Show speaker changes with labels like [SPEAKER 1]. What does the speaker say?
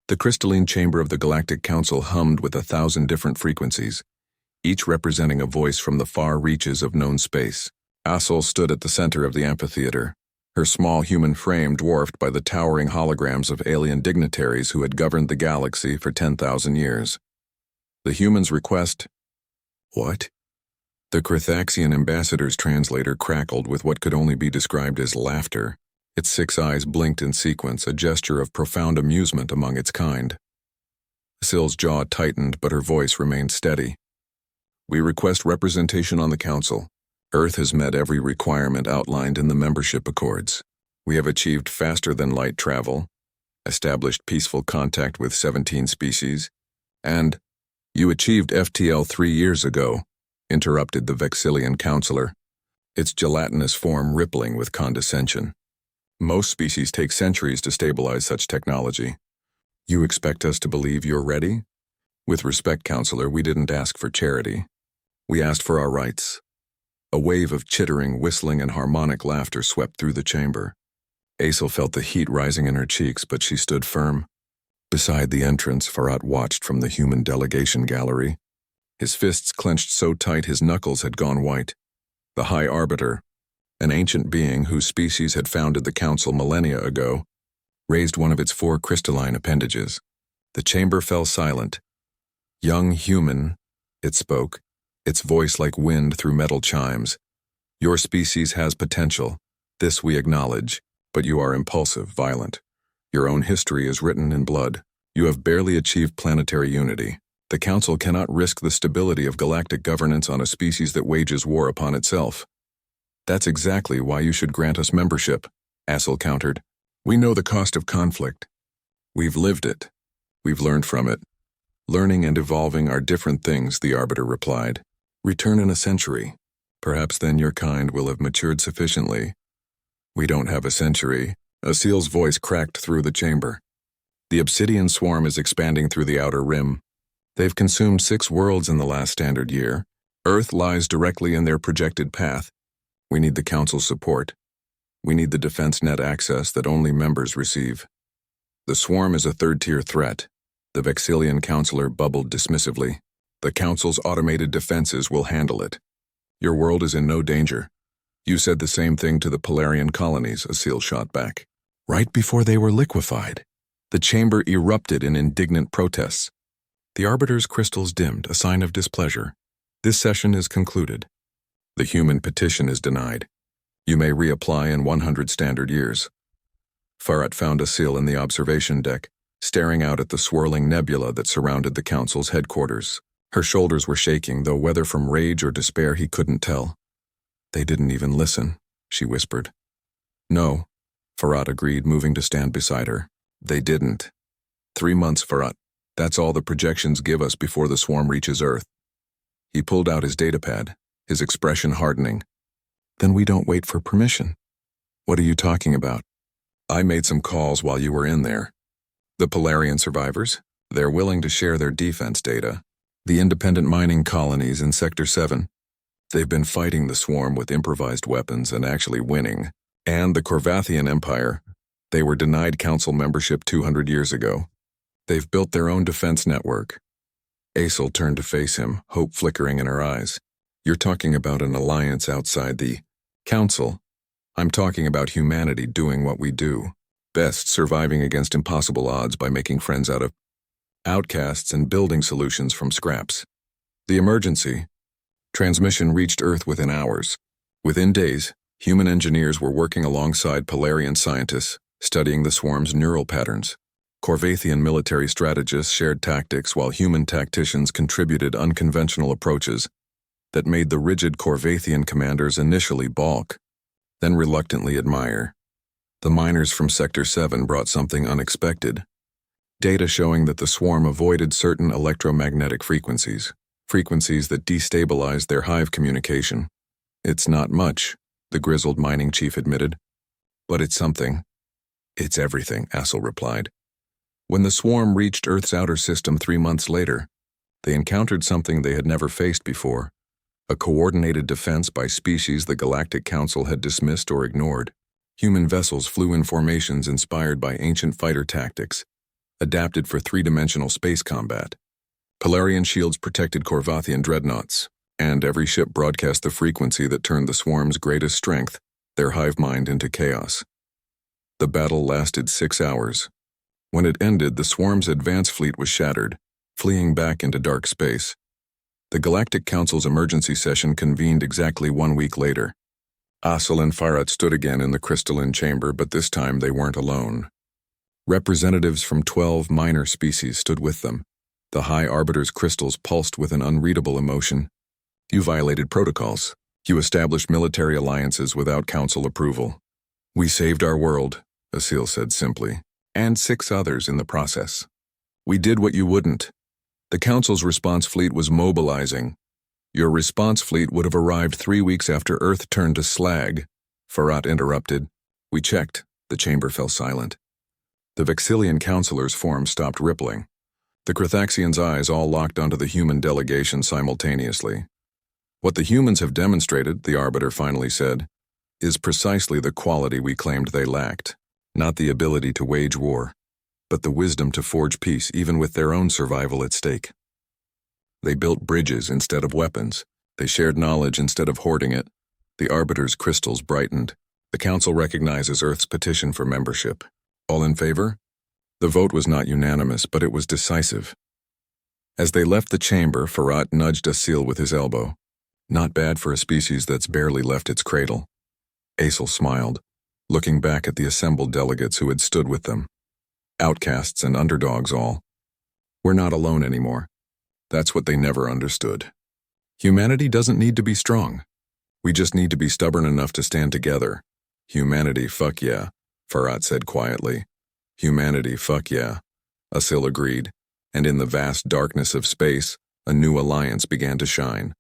[SPEAKER 1] The crystalline chamber of the Galactic Council hummed with 1,000 different frequencies, each representing a voice from the far reaches of known space. Asel stood at the center of the amphitheater, her small human frame dwarfed by the towering holograms of alien dignitaries who had governed the galaxy for 10,000 years. The human's request... What? The Krithaxian ambassador's translator crackled with what could only be described as laughter. Its 6 eyes blinked in sequence, a gesture of profound amusement among its kind. Syl's jaw tightened, but her voice remained steady. We request representation on the Council. Earth has met every requirement outlined in the membership accords. We have achieved faster-than-light travel, established peaceful contact with 17 species, and you achieved FTL 3 years ago, interrupted the Vexillian counselor, its gelatinous form rippling with condescension. Most species take centuries to stabilize such technology. You expect us to believe you're ready? With respect, counselor, we didn't ask for charity. We asked for our rights. A wave of chittering, whistling, and harmonic laughter swept through the chamber. Asel felt the heat rising in her cheeks, but she stood firm. Beside the entrance, Farhat watched from the human delegation gallery. His fists clenched so tight his knuckles had gone white. The High Arbiter, an ancient being whose species had founded the Council millennia ago, raised one of its 4 crystalline appendages. The chamber fell silent. Young human, it spoke, its voice like wind through metal chimes. Your species has potential, this we acknowledge, but you are impulsive, violent. Your own history is written in blood. You have barely achieved planetary unity. The Council cannot risk the stability of galactic governance on a species that wages war upon itself. That's exactly why you should grant us membership, Asel countered. We know the cost of conflict. We've lived it. We've learned from it. Learning and evolving are different things, the Arbiter replied. Return in a century. Perhaps then your kind will have matured sufficiently. We don't have a century. Asil's voice cracked through the chamber. The obsidian swarm is expanding through the outer rim. They've consumed 6 worlds in the last standard year. Earth lies directly in their projected path. We need the Council's support. We need the defense net access that only members receive. The swarm is a 3rd-tier threat, the Vexillian counselor bubbled dismissively. The Council's automated defenses will handle it. Your world is in no danger. You said the same thing to the Polarian colonies, Asil shot back. Right before they were liquefied. The chamber erupted in indignant protests. The Arbiter's crystals dimmed, a sign of displeasure. This session is concluded. The human petition is denied. You may reapply in 100 standard years. Farhat found Asil in the observation deck, staring out at the swirling nebula that surrounded the Council's headquarters. Her shoulders were shaking, though whether from rage or despair he couldn't tell. They didn't even listen, she whispered. No, Farhat agreed, moving to stand beside her. They didn't. 3 months, Farhat. That's all the projections give us before the swarm reaches Earth. He pulled out his datapad, his expression hardening. Then we don't wait for permission. What are you talking about? I made some calls while you were in there. The Polarian survivors, they're willing to share their defense data. The independent mining colonies in Sector 7, they've been fighting the swarm with improvised weapons and actually winning. And the Corvathian Empire, they were denied Council membership 200 years ago. They've built their own defense network. Asel turned to face him, hope flickering in her eyes. You're talking about an alliance outside the Council. I'm talking about humanity doing what we do. Best surviving against impossible odds by making friends out of outcasts and building solutions from scraps. The emergency. Transmission reached Earth within hours. Within days, human engineers were working alongside Polarian scientists, studying the swarm's neural patterns. Corvathian military strategists shared tactics while human tacticians contributed unconventional approaches that made the rigid Corvathian commanders initially balk, then reluctantly admire. The miners from Sector 7 brought something unexpected. Data showing that the swarm avoided certain electromagnetic frequencies that destabilized their hive communication. It's not much, the grizzled mining chief admitted. But it's something. It's everything, Asel replied. When the swarm reached Earth's outer system 3 months later, they encountered something they had never faced before, a coordinated defense by species the Galactic Council had dismissed or ignored. Human vessels flew in formations inspired by ancient fighter tactics, adapted for three-dimensional space combat. Polarian shields protected Korvathian dreadnoughts, and every ship broadcast the frequency that turned the swarm's greatest strength, their hive mind, into chaos. The battle lasted 6 hours. When it ended, the swarm's advance fleet was shattered, fleeing back into dark space. The Galactic Council's emergency session convened exactly 1 week later. Asel and Farat stood again in the crystalline chamber, but this time they weren't alone. Representatives from 12 minor species stood with them. The High Arbiter's crystals pulsed with an unreadable emotion. You violated protocols. You established military alliances without council approval. We saved our world, Asil said simply, and 6 others in the process. We did what you wouldn't. The council's response fleet was mobilizing. Your response fleet would have arrived 3 weeks after Earth turned to slag. Farat interrupted. We checked. The chamber fell silent. The Vexillian councilors' form stopped rippling. The Krathaxians' eyes all locked onto the human delegation simultaneously. What the humans have demonstrated, the Arbiter finally said, is precisely the quality we claimed they lacked. Not the ability to wage war, but the wisdom to forge peace even with their own survival at stake. They built bridges instead of weapons. They shared knowledge instead of hoarding it. The Arbiter's crystals brightened. The Council recognizes Earth's petition for membership. All in favor? The vote was not unanimous, but it was decisive. As they left the chamber, Farat nudged Asil with his elbow. Not bad for a species that's barely left its cradle. Asil smiled, looking back at the assembled delegates who had stood with them. Outcasts and underdogs all. We're not alone anymore. That's what they never understood. Humanity doesn't need to be strong. We just need to be stubborn enough to stand together. Humanity, fuck yeah, Farat said quietly. Humanity, fuck yeah, Asil agreed, and in the vast darkness of space, a new alliance began to shine.